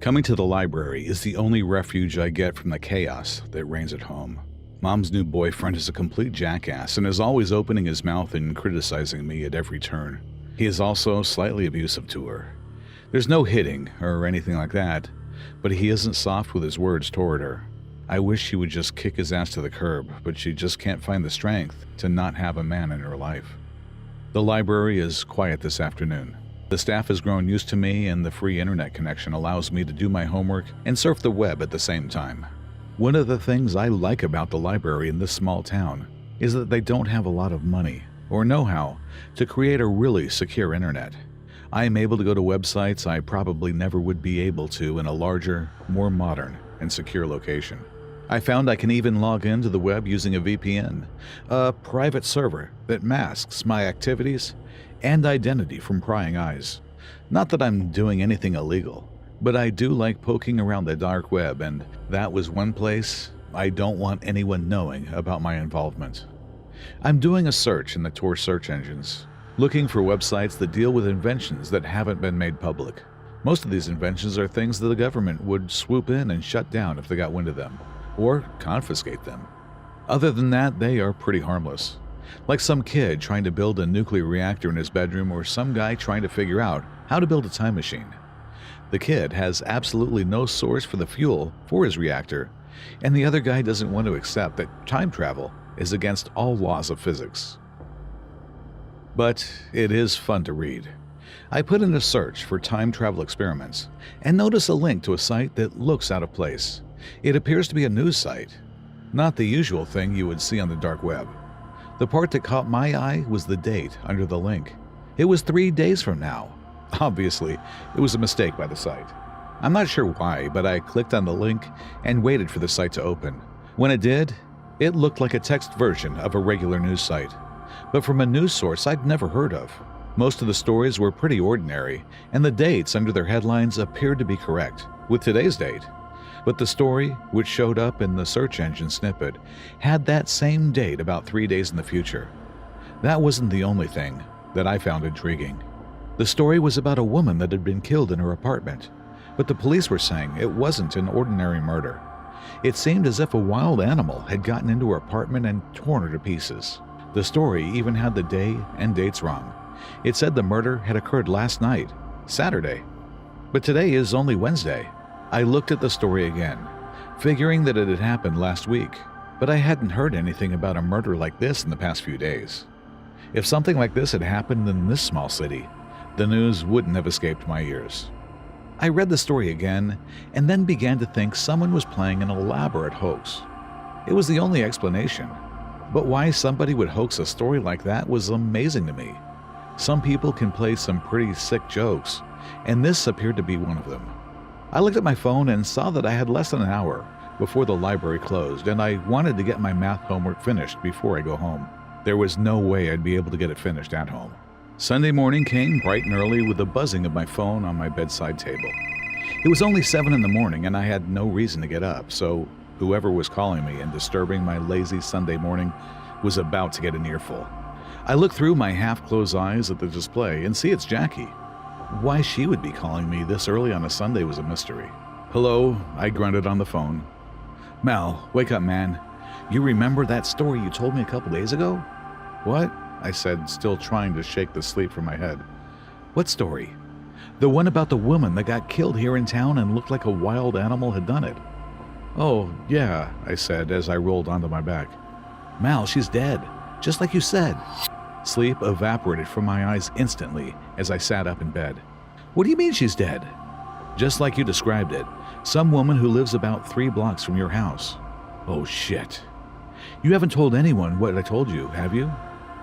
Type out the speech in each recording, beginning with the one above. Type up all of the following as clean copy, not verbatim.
Coming to the library is the only refuge I get from the chaos that reigns at home. Mom's new boyfriend is a complete jackass and is always opening his mouth and criticizing me at every turn. He is also slightly abusive to her. There's no hitting or anything like that, but he isn't soft with his words toward her. I wish she would just kick his ass to the curb, but she just can't find the strength to not have a man in her life. The library is quiet this afternoon. The staff has grown used to me, and the free internet connection allows me to do my homework and surf the web at the same time. One of the things I like about the library in this small town is that they don't have a lot of money or know-how to create a really secure internet. I am able to go to websites I probably never would be able to in a larger, more modern, and secure location. I found I can even log into the web using a VPN, a private server that masks my activities and identity from prying eyes. Not that I'm doing anything illegal, but I do like poking around the dark web, and that was one place I don't want anyone knowing about my involvement. I'm doing a search in the Tor search engines, looking for websites that deal with inventions that haven't been made public. Most of these inventions are things that the government would swoop in and shut down if they got wind of them, or confiscate them. Other than that, they are pretty harmless. Like some kid trying to build a nuclear reactor in his bedroom, or some guy trying to figure out how to build a time machine. The kid has absolutely no source for the fuel for his reactor, and the other guy doesn't want to accept that time travel is against all laws of physics. But it is fun to read. I put in a search for time travel experiments and notice a link to a site that looks out of place. It appears to be a news site, not the usual thing you would see on the dark web. The part that caught my eye was the date under the link. It was 3 days from now. Obviously, it was a mistake by the site. I'm not sure why, but I clicked on the link and waited for the site to open. When it did, it looked like a text version of a regular news site, but from a news source I'd never heard of. Most of the stories were pretty ordinary, and the dates under their headlines appeared to be correct, with today's date. But the story, which showed up in the search engine snippet, had that same date about 3 days in the future. That wasn't the only thing that I found intriguing. The story was about a woman that had been killed in her apartment, but the police were saying it wasn't an ordinary murder. It seemed as if a wild animal had gotten into her apartment and torn her to pieces. The story even had the day and dates wrong. It said the murder had occurred last night, Saturday, but today is only Wednesday. I looked at the story again, figuring that it had happened last week, but I hadn't heard anything about a murder like this in the past few days. If something like this had happened in this small city, the news wouldn't have escaped my ears. I read the story again and then began to think someone was playing an elaborate hoax. It was the only explanation, but why somebody would hoax a story like that was amazing to me. Some people can play some pretty sick jokes, and this appeared to be one of them. I looked at my phone and saw that I had less than an hour before the library closed, and I wanted to get my math homework finished before I go home. There was no way I'd be able to get it finished at home. Sunday morning came bright and early with the buzzing of my phone on my bedside table. It was only 7 in the morning and I had no reason to get up, so whoever was calling me and disturbing my lazy Sunday morning was about to get an earful. I look through my half-closed eyes at the display and see it's Jackie. Why she would be calling me this early on a Sunday was a mystery. "Hello," I grunted on the phone. "Mal, wake up, man. You remember that story you told me a couple days ago?" "What?" I said, still trying to shake the sleep from my head. "What story?" "The one about the woman that got killed here in town and looked like a wild animal had done it." "Oh, yeah," I said as I rolled onto my back. "Mal, she's dead, just like you said." Sleep evaporated from my eyes instantly as I sat up in bed. "What do you mean she's dead?" "Just like you described it. Some woman who lives about 3 blocks from your house." "Oh, shit. You haven't told anyone what I told you, have you?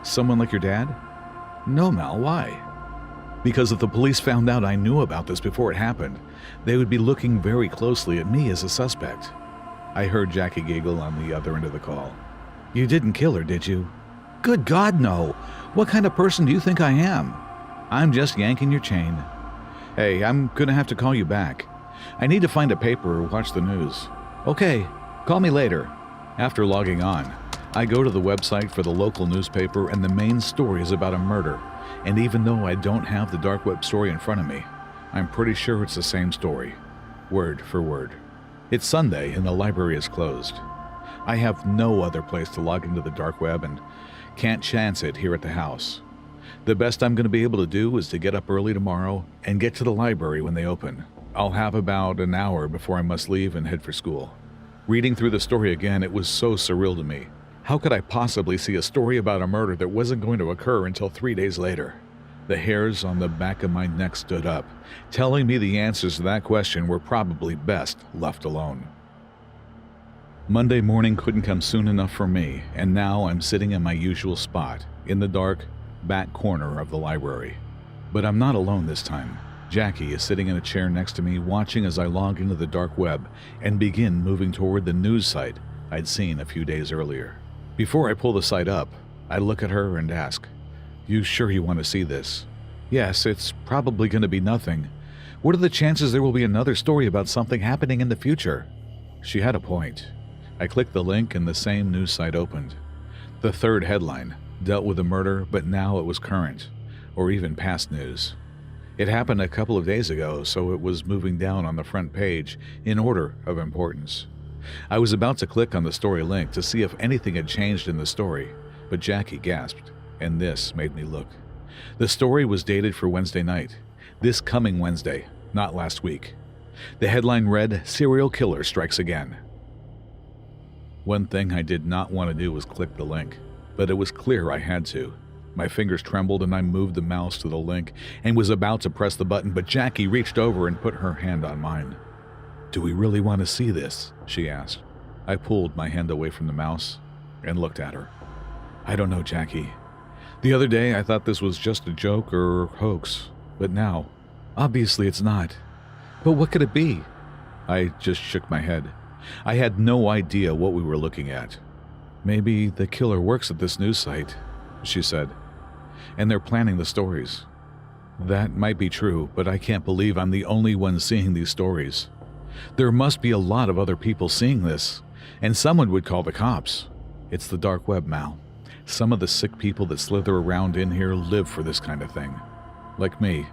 Someone like your dad?" "No, Mal, why?" "Because if the police found out I knew about this before it happened, they would be looking very closely at me as a suspect." I heard Jackie giggle on the other end of the call. "You didn't kill her, did you?" "Good God, no! What kind of person do you think I am?" "I'm just yanking your chain." "Hey, I'm gonna have to call you back. I need to find a paper or watch the news." "Okay, call me later." After logging on, I go to the website for the local newspaper, and the main story is about a murder. And even though I don't have the dark web story in front of me, I'm pretty sure it's the same story. word for word. It's Sunday and the library is closed. I have no other place to log into the dark web and can't chance it here at the house. The best I'm going to be able to do is to get up early tomorrow and get to the library when they open. I'll have about an hour before I must leave and head for school. Reading through the story again, it was so surreal to me. How could I possibly see a story about a murder that wasn't going to occur until 3 days later? The hairs on the back of my neck stood up, telling me the answers to that question were probably best left alone. Monday morning couldn't come soon enough for me, and now I'm sitting in my usual spot, in the dark, back corner of the library. But I'm not alone this time. Jackie is sitting in a chair next to me, watching as I log into the dark web and begin moving toward the news site I'd seen a few days earlier. Before I pull the site up, I look at her and ask, "You sure you want to see this?" "Yes, it's probably going to be nothing. What are the chances there will be another story about something happening in the future?" She had a point. I clicked the link and the same news site opened. The third headline dealt with a murder, but now it was current, or even past news. It happened a couple of days ago, so it was moving down on the front page in order of importance. I was about to click on the story link to see if anything had changed in the story, but Jackie gasped, and this made me look. The story was dated for Wednesday night, this coming Wednesday, not last week. The headline read, "Serial Killer Strikes Again." One thing I did not want to do was click the link, but it was clear I had to. My fingers trembled and I moved the mouse to the link and was about to press the button, but Jackie reached over and put her hand on mine. "Do we really want to see this?" she asked. I pulled my hand away from the mouse and looked at her. "I don't know, Jackie. The other day I thought this was just a joke or hoax, but now, obviously it's not. But what could it be?" I just shook my head. I had no idea what we were looking at. "Maybe the killer works at this news site," she said, "and they're planning the stories." That might be true, but I can't believe I'm the only one seeing these stories. There must be a lot of other people seeing this, and someone would call the cops. It's the dark web, Mal. Some of the sick people that slither around in here live for this kind of thing. Like me.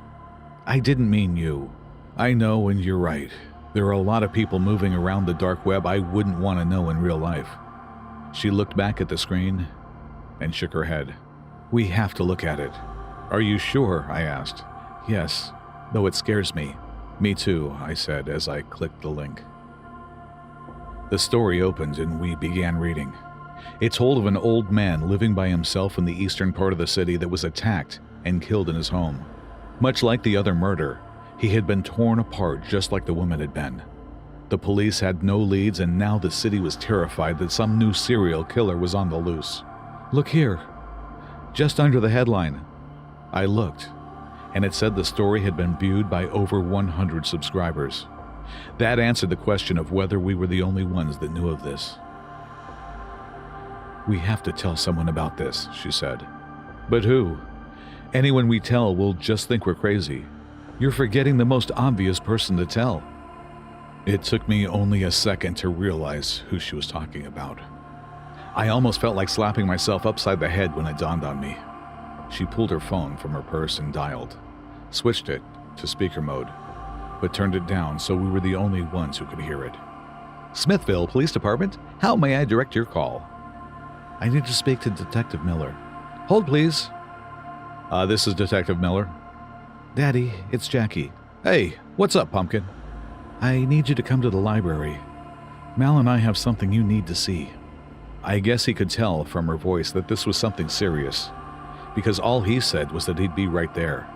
I didn't mean you. I know, and you're right. There are a lot of people moving around the dark web I wouldn't want to know in real life. She looked back at the screen and shook her head. "We have to look at it." "Are you sure?" I asked. "Yes, though it scares me." "Me too," I said as I clicked the link. The story opened and we began reading. It told of an old man living by himself in the eastern part of the city that was attacked and killed in his home. Much like the other murder, he had been torn apart just like the woman had been. The police had no leads, and now the city was terrified that some new serial killer was on the loose. "Look here, just under the headline." I looked, and it said the story had been viewed by over 100 subscribers. That answered the question of whether we were the only ones that knew of this. "We have to tell someone about this," she said. "But who? Anyone we tell will just think we're crazy. You're forgetting the most obvious person to tell." It took me only a second to realize who she was talking about. I almost felt like slapping myself upside the head when it dawned on me. She pulled her phone from her purse and dialed, switched it to speaker mode, but turned it down so we were the only ones who could hear it. "Smithville Police Department, how may I direct your call?" "I need to speak to Detective Miller." "Hold, please." This is Detective Miller." "Daddy, it's Jackie." "Hey, what's up, Pumpkin?" "I need you to come to the library. Mal and I have something you need to see." I guess he could tell from her voice that this was something serious, because all he said was that he'd be right there.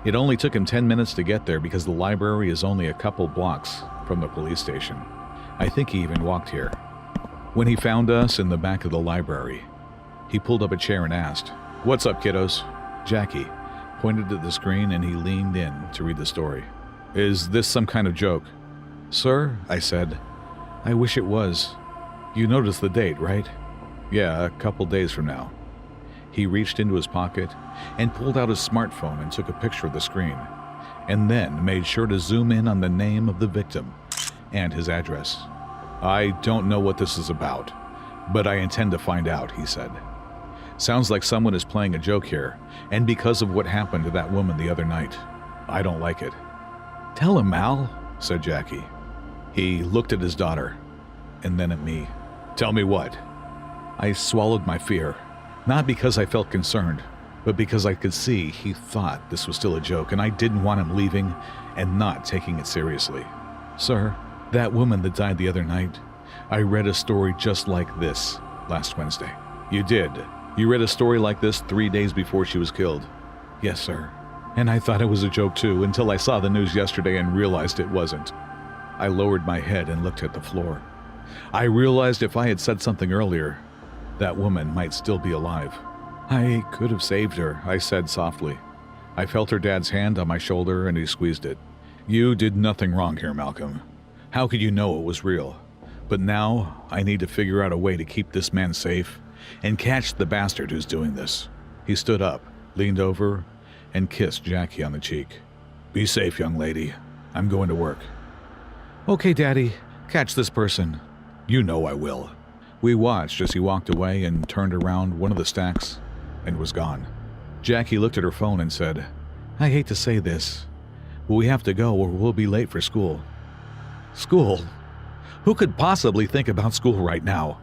It only took him 10 minutes to get there because the library is only a couple blocks from the police station. I think he even walked here. When he found us in the back of the library, he pulled up a chair and asked, "What's up, kiddos?" Jackie pointed at the screen and he leaned in to read the story. "Is this some kind of joke?" "Sir," I said, "I wish it was. You noticed the date, right?" "Yeah, a couple days from now." He reached into his pocket and pulled out his smartphone and took a picture of the screen, and then made sure to zoom in on the name of the victim and his address. "I don't know what this is about, but I intend to find out," he said. "Sounds like someone is playing a joke here, and because of what happened to that woman the other night. I don't like it." "Tell him, Mal." said Jackie. He looked at his daughter, and then at me. Tell me what? I swallowed my fear, not because I felt concerned, but because I could see he thought this was still a joke, and I didn't want him leaving and not taking it seriously. Sir, that woman that died the other night, I read a story just like this last Wednesday. You did? You read a story like this 3 days before she was killed? Yes, sir. And I thought it was a joke too, until I saw the news yesterday and realized it wasn't. I lowered my head and looked at the floor. I realized if I had said something earlier, that woman might still be alive. I could have saved her, I said softly. I felt her dad's hand on my shoulder and he squeezed it. You did nothing wrong here, Malcolm. How could you know it was real? But now I need to figure out a way to keep this man safe and catch the bastard who's doing this. He stood up, leaned over, and kissed Jackie on the cheek. Be safe, young lady. I'm going to work. Okay, Daddy. Catch this person. You know I will. We watched as he walked away and turned around one of the stacks and was gone. Jackie looked at her phone and said, I hate to say this, but we have to go or we'll be late for school. School? Who could possibly think about school right now?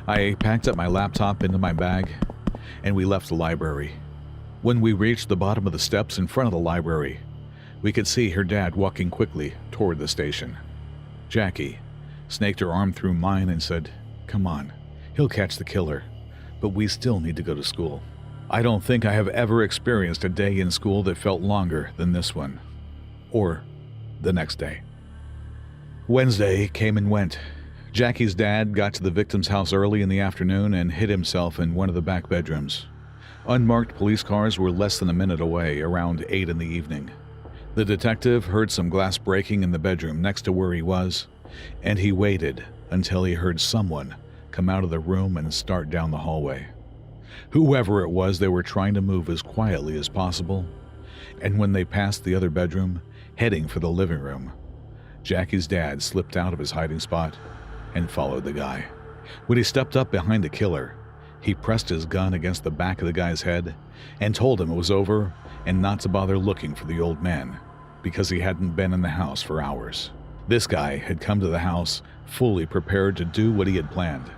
I packed up my laptop into my bag and we left the library. When we reached the bottom of the steps in front of the library, we could see her dad walking quickly toward the station. Jackie snaked her arm through mine and said, Come on, he'll catch the killer, but we still need to go to school. I don't think I have ever experienced a day in school that felt longer than this one, or the next day. Wednesday came and went. Jackie's dad got to the victim's house early in the afternoon and hid himself in one of the back bedrooms. Unmarked police cars were less than a minute away, around 8 in the evening. The detective heard some glass breaking in the bedroom next to where he was, and he waited until he heard someone come out of the room and start down the hallway. Whoever it was, they were trying to move as quietly as possible, and when they passed the other bedroom, heading for the living room, Jackie's dad slipped out of his hiding spot and followed the guy. When he stepped up behind the killer, he pressed his gun against the back of the guy's head and told him it was over and not to bother looking for the old man because he hadn't been in the house for hours. This guy had come to the house fully prepared to do what he had planned.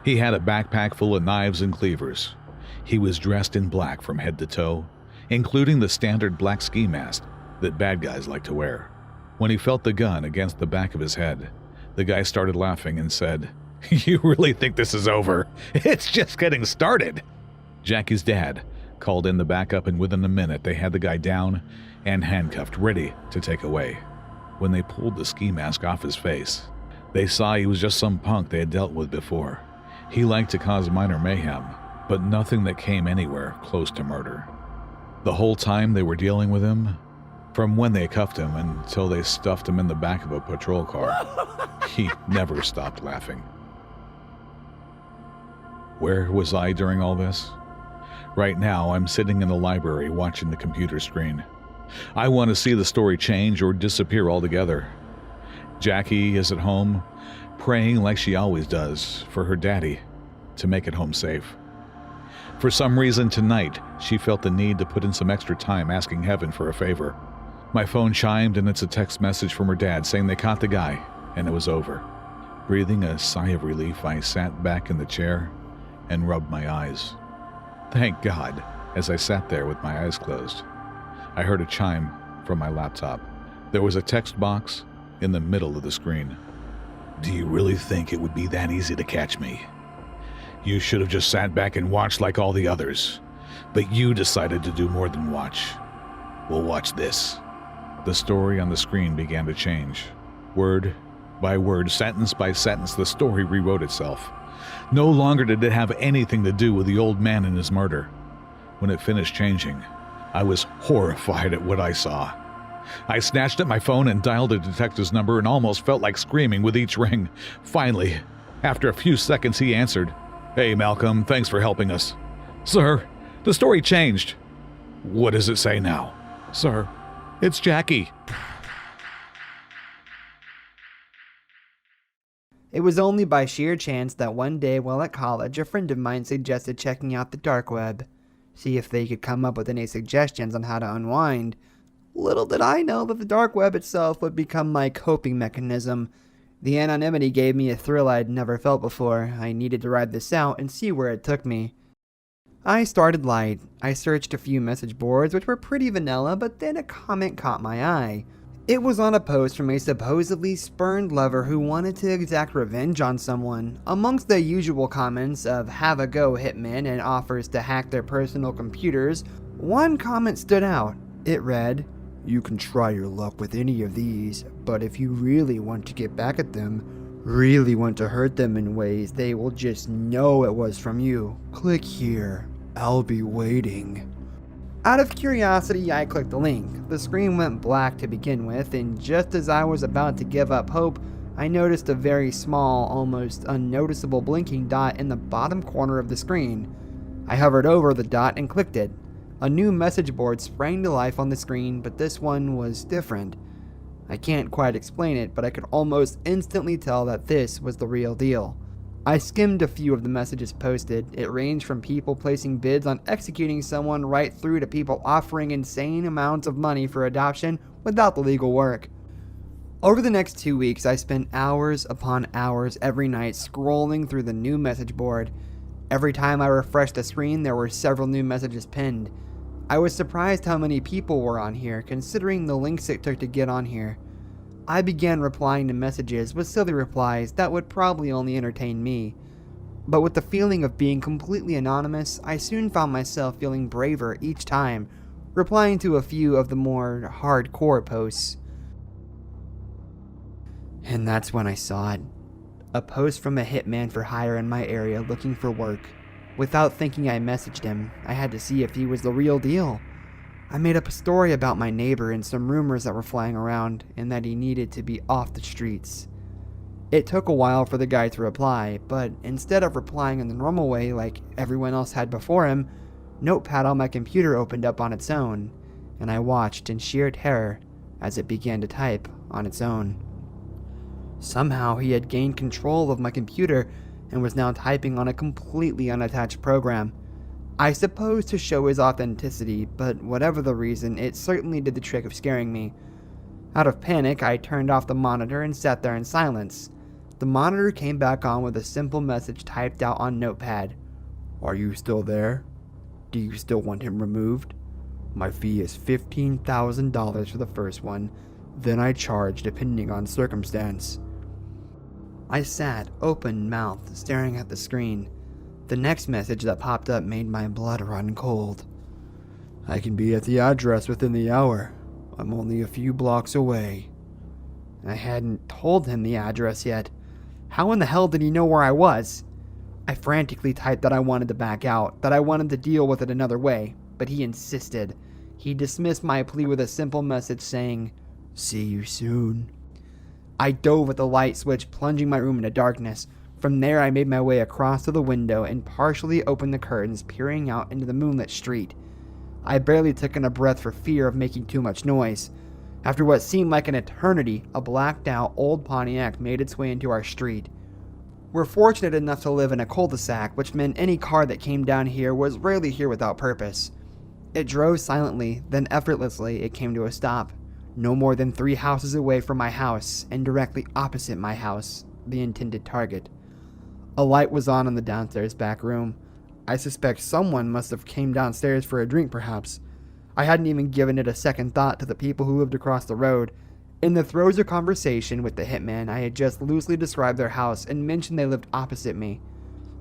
He had a backpack full of knives and cleavers. He was dressed in black from head to toe, including the standard black ski mask that bad guys like to wear. When he felt the gun against the back of his head, the guy started laughing and said, You really think this is over? It's just getting started. Jackie's dad called in the backup, and within a minute they had the guy down and handcuffed, ready to take away. When they pulled the ski mask off his face, they saw he was just some punk they had dealt with before. He liked to cause minor mayhem, but nothing that came anywhere close to murder. The whole time they were dealing with him, from when they cuffed him until they stuffed him in the back of a patrol car, he never stopped laughing. Where was I during all this? Right now, I'm sitting in the library watching the computer screen. I want to see the story change or disappear altogether. Jackie is at home, praying like she always does for her daddy to make it home safe. For some reason tonight, she felt the need to put in some extra time asking heaven for a favor. My phone chimed and it's a text message from her dad saying they caught the guy and it was over. Breathing a sigh of relief, I sat back in the chair and rubbed my eyes. Thank God, as I sat there with my eyes closed, I heard a chime from my laptop. There was a text box in the middle of the screen. Do you really think it would be that easy to catch me? You should have just sat back and watched like all the others, but you decided to do more than watch. Well, watch this. The story on the screen began to change. Word by word, sentence by sentence, the story rewrote itself. No longer did it have anything to do with the old man and his murder. When it finished changing, I was horrified at what I saw. I snatched at my phone and dialed the detective's number and almost felt like screaming with each ring. Finally, after a few seconds, he answered. Hey, Malcolm, thanks for helping us. Sir, the story changed. What does it say now? Sir, it's Jackie. It was only by sheer chance that one day while at college, a friend of mine suggested checking out the dark web, see if they could come up with any suggestions on how to unwind, Little did I know that the dark web itself would become my coping mechanism. The anonymity gave me a thrill I'd never felt before. I needed to ride this out and see where it took me. I started light. I searched a few message boards, which were pretty vanilla, but then a comment caught my eye. It was on a post from a supposedly spurned lover who wanted to exact revenge on someone. Amongst the usual comments of "have a go hitman" and offers to hack their personal computers, one comment stood out. It read, "You can try your luck with any of these, but if you really want to get back at them, really want to hurt them in ways they will just know it was from you, click here. I'll be waiting." Out of curiosity, I clicked the link. The screen went black to begin with, and just as I was about to give up hope, I noticed a very small, almost unnoticeable blinking dot in the bottom corner of the screen. I hovered over the dot and clicked it. A new message board sprang to life on the screen, but this one was different. I can't quite explain it, but I could almost instantly tell that this was the real deal. I skimmed a few of the messages posted. It ranged from people placing bids on executing someone right through to people offering insane amounts of money for adoption without the legal work. Over the next 2 weeks, I spent hours upon hours every night scrolling through the new message board. Every time I refreshed the screen, there were several new messages pinned. I was surprised how many people were on here, considering the links it took to get on here. I began replying to messages with silly replies that would probably only entertain me. But with the feeling of being completely anonymous, I soon found myself feeling braver each time, replying to a few of the more hardcore posts. And that's when I saw it. A post from a hitman for hire in my area looking for work. Without thinking, I messaged him. I had to see if he was the real deal. I made up a story about my neighbor and some rumors that were flying around, and that he needed to be off the streets. It took a while for the guy to reply, but instead of replying in the normal way like everyone else had before him, Notepad on my computer opened up on its own, and I watched in sheer terror as it began to type on its own. Somehow he had gained control of my computer and was now typing on a completely unattached program. I suppose to show his authenticity, but whatever the reason, it certainly did the trick of scaring me. Out of panic, I turned off the monitor and sat there in silence. The monitor came back on with a simple message typed out on Notepad. "Are you still there? Do you still want him removed? My fee is $15,000 for the first one, then I charge depending on circumstance." I sat, open-mouthed, staring at the screen. The next message that popped up made my blood run cold. "I can be at the address within the hour. I'm only a few blocks away." I hadn't told him the address yet. How in the hell did he know where I was? I frantically typed that I wanted to back out, that I wanted to deal with it another way, but he insisted. He dismissed my plea with a simple message saying, "See you soon." I dove at the light switch, plunging my room into darkness. From there, I made my way across to the window and partially opened the curtains, peering out into the moonlit street. I barely took in a breath for fear of making too much noise. After what seemed like an eternity, a blacked-out old Pontiac made its way into our street. We're fortunate enough to live in a cul-de-sac, which meant any car that came down here was rarely here without purpose. It drove silently, then effortlessly it came to a stop. No more than 3 houses away from my house, and directly opposite my house, the intended target. A light was on in the downstairs back room. I suspect someone must have came downstairs for a drink, perhaps. I hadn't even given it a second thought to the people who lived across the road. In the throes of conversation with the hitman, I had just loosely described their house and mentioned they lived opposite me.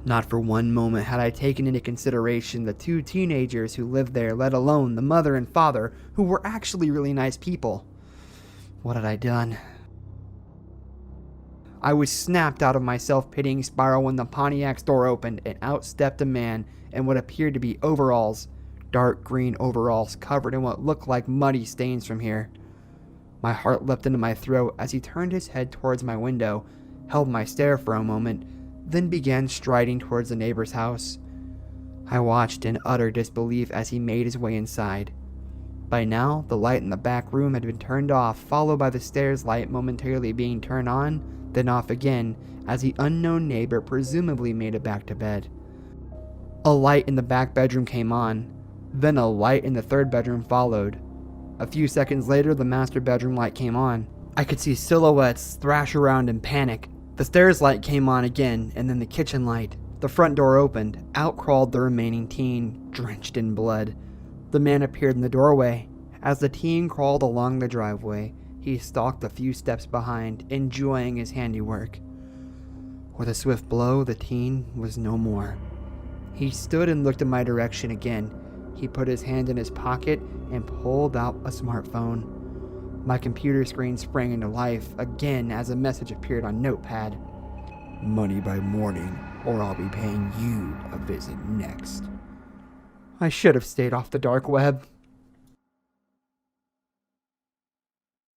Not for one moment had I taken into consideration the 2 teenagers who lived there, let alone the mother and father, who were actually really nice people. What had I done? I was snapped out of my self-pitying spiral when the Pontiac's door opened and out stepped a man in what appeared to be overalls, dark green overalls covered in what looked like muddy stains from here. My heart leapt into my throat as he turned his head towards my window, held my stare for a moment, then began striding towards the neighbor's house. I watched in utter disbelief as he made his way inside. By now, the light in the back room had been turned off, followed by the stairs light momentarily being turned on, then off again, as the unknown neighbor presumably made it back to bed. A light in the back bedroom came on, then a light in the third bedroom followed. A few seconds later, the master bedroom light came on. I could see silhouettes thrash around in panic. The stairs light came on again, and then the kitchen light. The front door opened. Out crawled the remaining teen, drenched in blood. The man appeared in the doorway. As the teen crawled along the driveway, he stalked a few steps behind, enjoying his handiwork. With a swift blow, the teen was no more. He stood and looked in my direction again. He put his hand in his pocket and pulled out a smartphone. My computer screen sprang into life again as a message appeared on Notepad. Money by morning, or I'll be paying you a visit next. I should have stayed off the dark web.